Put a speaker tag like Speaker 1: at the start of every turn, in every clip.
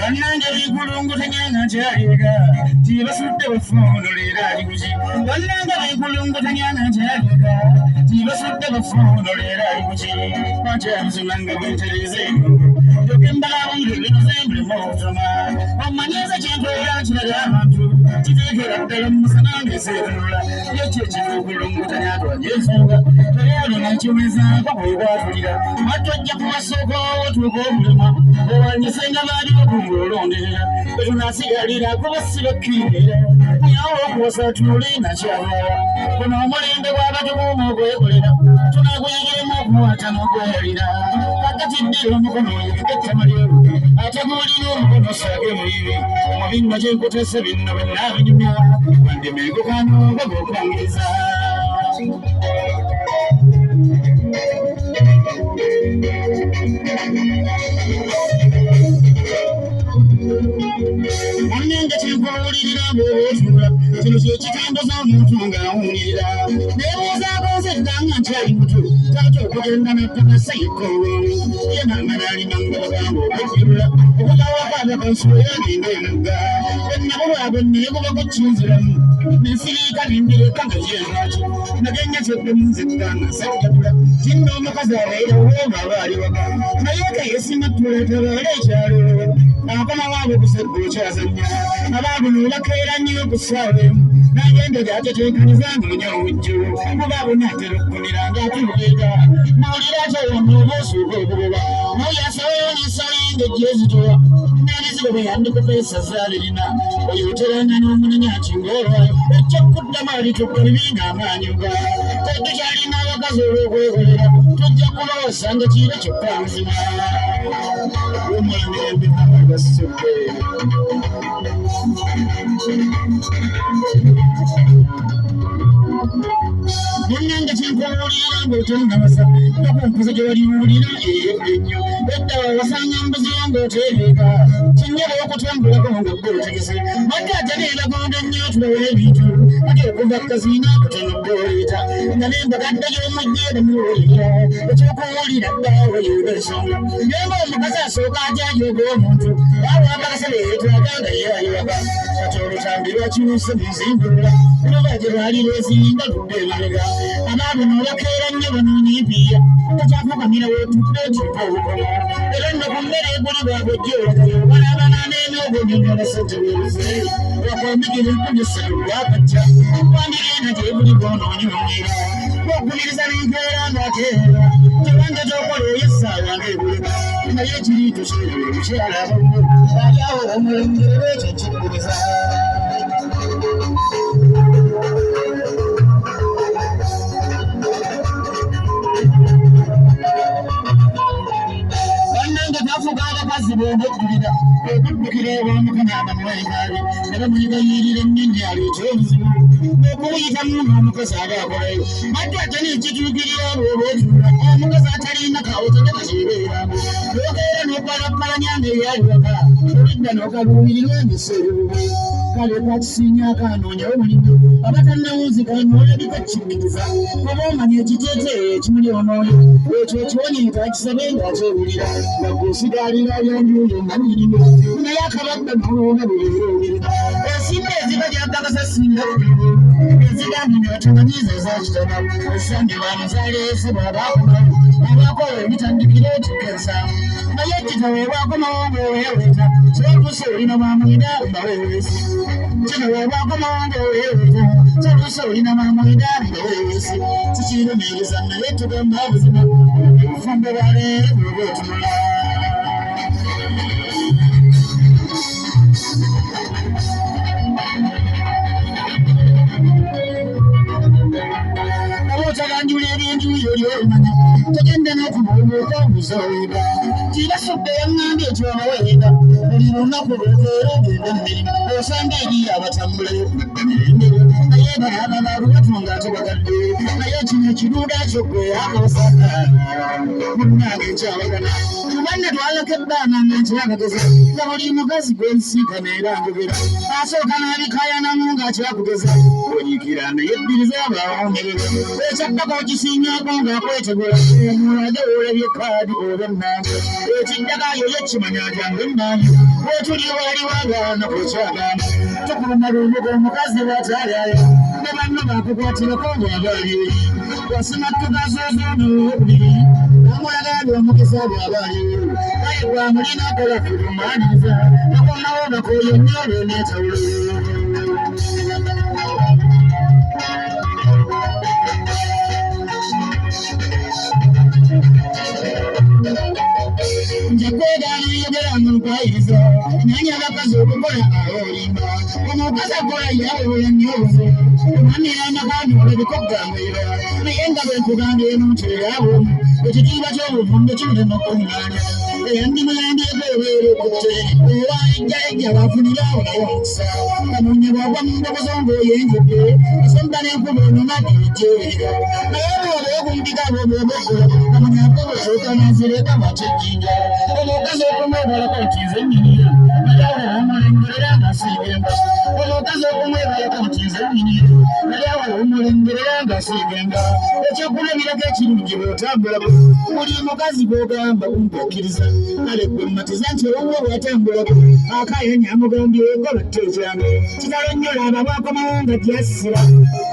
Speaker 1: bannange b'enkulungu tenyanga nkyaliga tibasudde bafuunulira alikuki bannange b'enkulungu tenyanga nkyaliga tibasudde bafuunulira alikuki makyamuzunanga bwentereze yokembalabuire binozembulemu obutoma omanyiza kyenkolera kiraga abantu kiteekera ddala musananga eseerula yekyo ekivukulungu tanyatwajja ensonga tolyalina nkiwezaako bwebwatulira matojja kubasookawo tuuka obulema owanyisenga baali bakunga olonderera betunasigalira kuba sibakkirira nyawo okuwasa tuule nakyalala kuno omulembe gw'abatubuuma okwekolera tunaguyigiremu okuwata n'okweyalira kakati ddira omukono oyegeketama lyoluge ate guulina omukono osaage muyibi omubinga kyenkuteese binno benaabinyumya wandemeegukano nga g'okwangiriza Omunenge kyenkubuulirira bw'obeetuula kino kye kitambuza omuntu ng'awuulirira neebuuzaako nzedda nga nkyali muto taata okugenda naddala sayikowe ye nanganaalina nga bagamba okujirula okugawako abakansulo yagenda emugga ennabu bwabwe neebubako kinziramu nensiriika nendireka nga kyezaki nagenya kyeddemu nzedda nga sajjagula tinna omukazi abeerawo ng'aba ali waka naye kayesinga tuleetabaala ekyalo akomawaabo kusedde okyazanya abaabo nebakeera nnyo okusaawa emu n'agenda gyateteekaniza ng'onya olujjo kuba bonaatera okukunira ng'atuleega mawulira akyawonna oba osuuka okugoba naye asaweyo n'ensala ng'ejjeezitowa n'ebizibu bwe yandikupeesa zaalirina oyo oteranga n'omunenya nti ng'olwayo ekyokuddamu alitukka bibinga amaanyuga tetukyalina abakazi olw'okwekolera tujja kubawasa nga kiira kyokka nzima omwemirembe nabagasudde munnange kyenkubuulirira ng'otonnabasa nakunkuza gye waliwulira eyedde nnyo edda wasanga mbuziwo ng'oteereeka kinyaba okutambulako ng'ogga otegese ate ate neeragonda nnyo tulawo ebintu ate okuva kazina kutono gw'oleeta nga n'embagadde gy'omujje nemuwulirira ekyokuwulira ddaawe yuuba ensonga naye ng'omukazi asooka ajaja ogw'omuntu awo akakasale yeetwaga nga yeewayiwaka kati olutambi lwakinuuse mu nzimbulula luba gye baali lwezinga ludde emabega abaabo n'obakeera nnyo banoonya empiiya takyakukamira weetudde ekimpa obukono era nno ku mmere eguli bwabwejja olagayo balabana n'enoogo nyonyola sente weebuze wakombigire enkumi essatu gwakajja wandigenda gyebuli bwonoonyi omwera okubiriza n'enkeera ng'ateera tebanga gyokola ey'essaawa ng'ebuleka naye ekiri tukyebula omukyala abamu ali awo omulengerero ekyo kikkiriza bannange tafuga abakazi b'omuddulira okuddukira ew'omukama abamwengaabi ne bamwegayirira ennyonyi aleeta obuzibu okubuyitamu ng'omukazi aba akolayo ate ate n'ekituukirira olw'obwetuula omukazi atalina kawo tenakakibeeramu yogeera n'okwalappalanya ng'ebyaliwaka olidda n'okaluumirirwa ebiseera bubi kale kwakisiinyaako anoonyawo mulimu abatannawunzika n'olabika kikkiriza oba omanya ekiteeteeyo ekimuli onooyo ekyo ekiwonyeeta akisabe ng'akyewulira nga gw'osigaalira byanjuuyo nga birimu naye akabadde n'olwona bwebeerawulira ensimba eziba gyakakasa singa kulimu ezigambye ne batamanyiiza ezakitaba esangibwa muzaaleese bw'abaakomawo abakola ebitandikira ekikensa naye kitaweebwakomawo ng'oweeweta kyatuuse olina bwamwenda mbaweewesi kino weebwakomawo ng'oweeweta kyatuuse olina bwamwenda mbaweewesi kikirumiiriza naye tugamba buzima obufumbo bwaleero bw'oba otunula otaganjula ebintu by'olyomanya togenda n'okubuubuuka obuzoweega tibasudde yaŋŋambye ekyobaweega buli lunaku lwokeera ogenda emirimu osanga eriyo abatambulayo emirimu naye banaaba baalubatunga ate bagadde naye kino ekiruuda kyo gwe akosaka munnange nkyabagana kubanna twalako ebbaana nga nkyakageza nga buli mukazi gwensiikana era njogera asooka n'abikayanamu ng'akyakugeza onyiikira naye ebbiriza abaawomerera ekyaddako okisiinyaako ng'akwetegula omulage olabye kaadi oba ennange ekiddagayo ye kimanya jangu ennange tuli wali wagana kukyagana tukuluma lubuga omukazi bw'ataayayo ne banno baakukwatirako bw'abaali wasima tugazozono obubiri namulagala omukisa bw'abaaliwo kaye gwamulina akola kulumaaniza nakonawo bakooye nnyo olw'eneetawulo njekwegaaliyogera mumpayiriza nanya abakazi okukola awolimba omukazi akola yawewola nnyo obuzo omwamira amakaani olabikogambira naye nga bwe nkugamba eno nti erabwomu ekitiibwa ky'obuvumbe kimulema okuŋŋaanya eyandimuyambyeko ebeera okutte era ejjalejja bafunirawo naye omukisa kamunye bwagwa mu ndogozo ng'oyenjedde asomba n'enkuba enomadde ejjeerera naye bw'oba okumpika bw'obwebogola kamunye akobosooka n'azireka makyejjinja omukazi okumwebalako nti nze nnyiniyo naye awo omulengerera ng'asiigemba omukazi okumwebalako nti nze nnyiniyo naye awo omulengerera ng'asiigemba ekyokulabirako ekirungi bw'otambulako buli mukazi gw'ogamba kumpekkiriza kale gwe mmatiza nti owuwo bw'atambulako akayanya amugambyeko batteekyano kitalo nnyo laba bwakomawo nga gyasira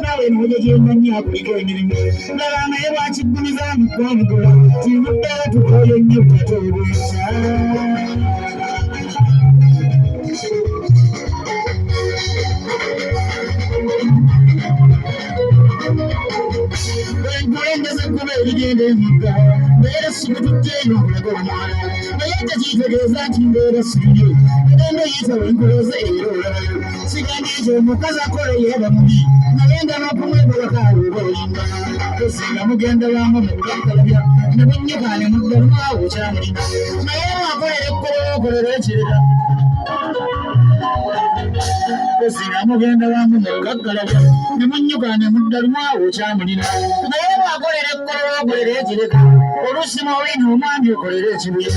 Speaker 1: naawe noojo gyenda nnyo akuliko emirimu laba naye bwakiggumiza mu kwanugula timuddala tukooyo nnyo kate obwekya enkulembeze kuba ebigenda emugga mbeera sikututteeno okulaga omwana naye tekitegeeza nti mbeera siriyo egenda oyita wenkuleze era olabayo sigambye nti omukazi akola yaba mubi naye nga n'okumwebalako awoba olimba osinga mugenda wamu mukakkalabya ne bunnyukaane muddalumu awo okyamulina naye mwakolera ekkolera okolera ekirera osinga mugenda wamu mukakkalabya ne bunnyukaane muddalumu awo okyamulina naye mwakolera ekkolera okolera ekireka oluusi mawina omwami okolera ekibuye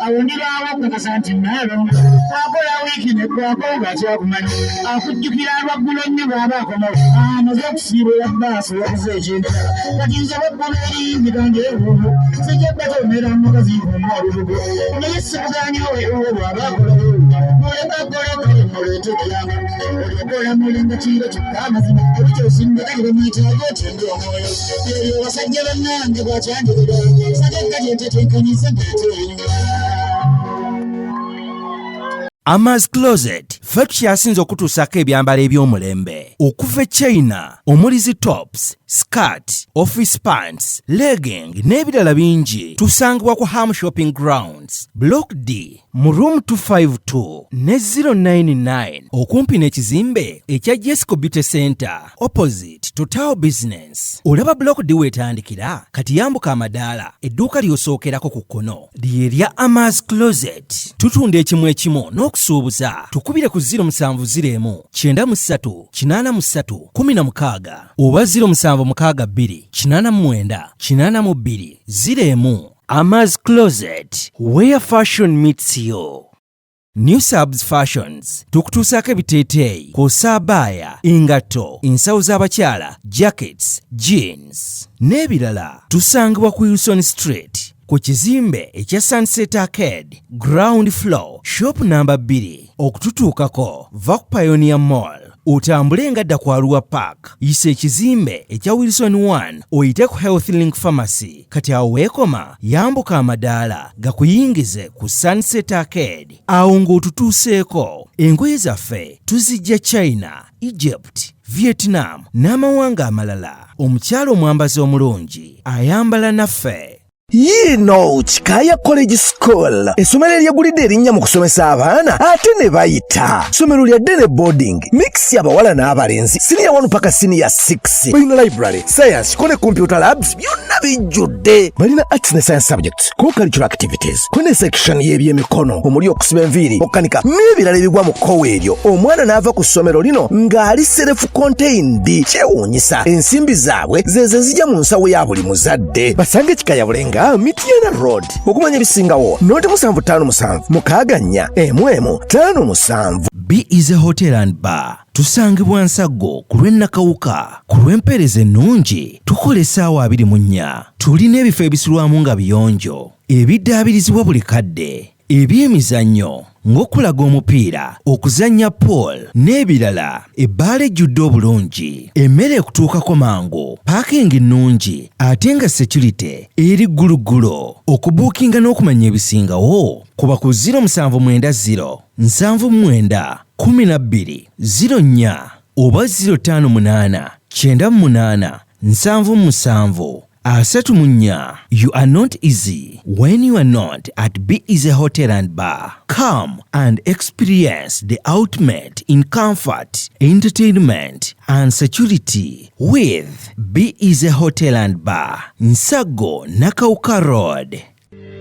Speaker 1: awo ndibaawo okukakasa nti naalonga akola wiiki neggwako ng'akyakumanyi akujjukira lwaggulo nnyo bw'aba akomawo amaze okusiibula bbaasi yabuze ekindala kati nze waggulu eringi gange ebuubu sijjadde tomera mukazi nkumu olubugo naye sibugaanya weewo bw'aba akolawo muleka golekale muleete kiranga olyokola mulinga kiro kyokka amazima ebikyosimba kali bamwetaaga otende omwoyo eyo basajja bannange bwakyanjirira sagegga gyentetenkanyisa ngeeteenyuma
Speaker 2: Ama's Closet ffe tukyasinza okutuusako ebyambalo eby'omulembe okuva e China omuli zi tops, skirt, office pants, legging n'ebirala bingi tusangibwa ku Ham Shopping Grounds Block D mu room 252 ne 099 okumpi n'ekizimbe ekya Jesco Beauty Center opposite to Tao Business. Olaba Block D wetandikira kati yambuka amadaala edduuka ly'osookerako ku kkono ly'erya Ama's Closet. Tutunda ekimu ekimu n'okusuubuza tukubire ku 0701 93 83 16 oba 0762 89 82 01. Ama's Closet, where fashion meets you. New Subs Fashions tukutuusako ebiteeteeyi kw'ossa abaya, engatto, ensawo z'abakyala, jackets, jeans n'ebirala. Tusangibwa ku Wilson Street ku kizimbe ekya Sunset Arcade ground floor shop number 2. Okututuukako va ku Pioneer Mall otambule ngadda ku Arua Park yisa ekizimbe ekya Wilson 1 oyite ku Health Link Pharmacy. Kati awo weekoma yambuka amadaala gakuyingize ku Sunset Arcade awo ng'otutuuseeko. Engoye zaffe tuzijja China, Egypt, Vietnam n'amawanga amalala. Omukyala omwambazi omulungi ayambala naffe.
Speaker 3: Yino Chikaya College School essomero eryegulidde erinnya mu kusomesa abaana ate ne bayita ssomero lya Dene Boarding mix y'abawala n'abalenzi senior 1 paka senior 6 balina library science ko ne computer labs byonna bijjudde balina arts ne science subjects co-curricular activities ko ne section y'ebyemikono omuli okusiba enviiri okukanika n'ebirala ebigwa mu kkowe eryo omwana n'ava ku ssomero lino ng'ali self contained kyewuunyisa ensimbi zaabwe ze zijja mu nsawo ya buli muzadde basange Chikaya Bulenga Mitiana Road okumanya ebisingawo noti 757 mukaganya emwemu 57.
Speaker 2: B is a hotel and bar. Tusangibwa Nsago ku lw'Ennakawuka ku lw'empeereza ennungi tukola essaawa 24. Tulina ebifo ebisulwamu nga biyonjo ebiddaabirizibwa buli kadde ebyemizannyo ng'okulaga omupiira, okuzannya pool n'ebirala. Ebbaala ejjudde obulungi, emmere ekutuukako mangu, paakingi nnungi ate nga security eri gguluggulo. Okubuukinga n'okumanya ebisingawo kuba ku 070 79 12 04 oba 058 98 77 34. You are not easy when you are not at Be Easy Hotel and Bar. Come and experience the ultimate in comfort, entertainment and security with Be Easy Hotel and Bar, Nsago Nakauka Road.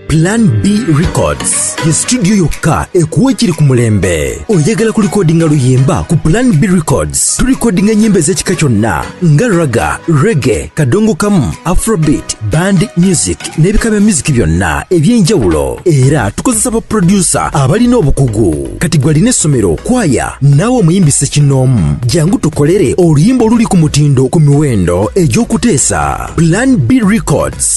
Speaker 3: Plan B Records ye studio yokka ekuwa ekiri ku mulembe. Oyagala ku recordinga luyimba ku Plan B Records. Tu recordinga nyimbe z'ekika kyonna nga raga, reggae, kadongo kamu, afrobeat, band music n'ebika bya music byonna eby'enjawulo. Era tukozesa ba producer abalina obukugu. Kati gwalina essomero, kwaya, naawe omuyimbise kinoomu. Jangu tukolere oluyimba oluli ku mutindo ku miwendo egy'okuteesa. Plan B Records.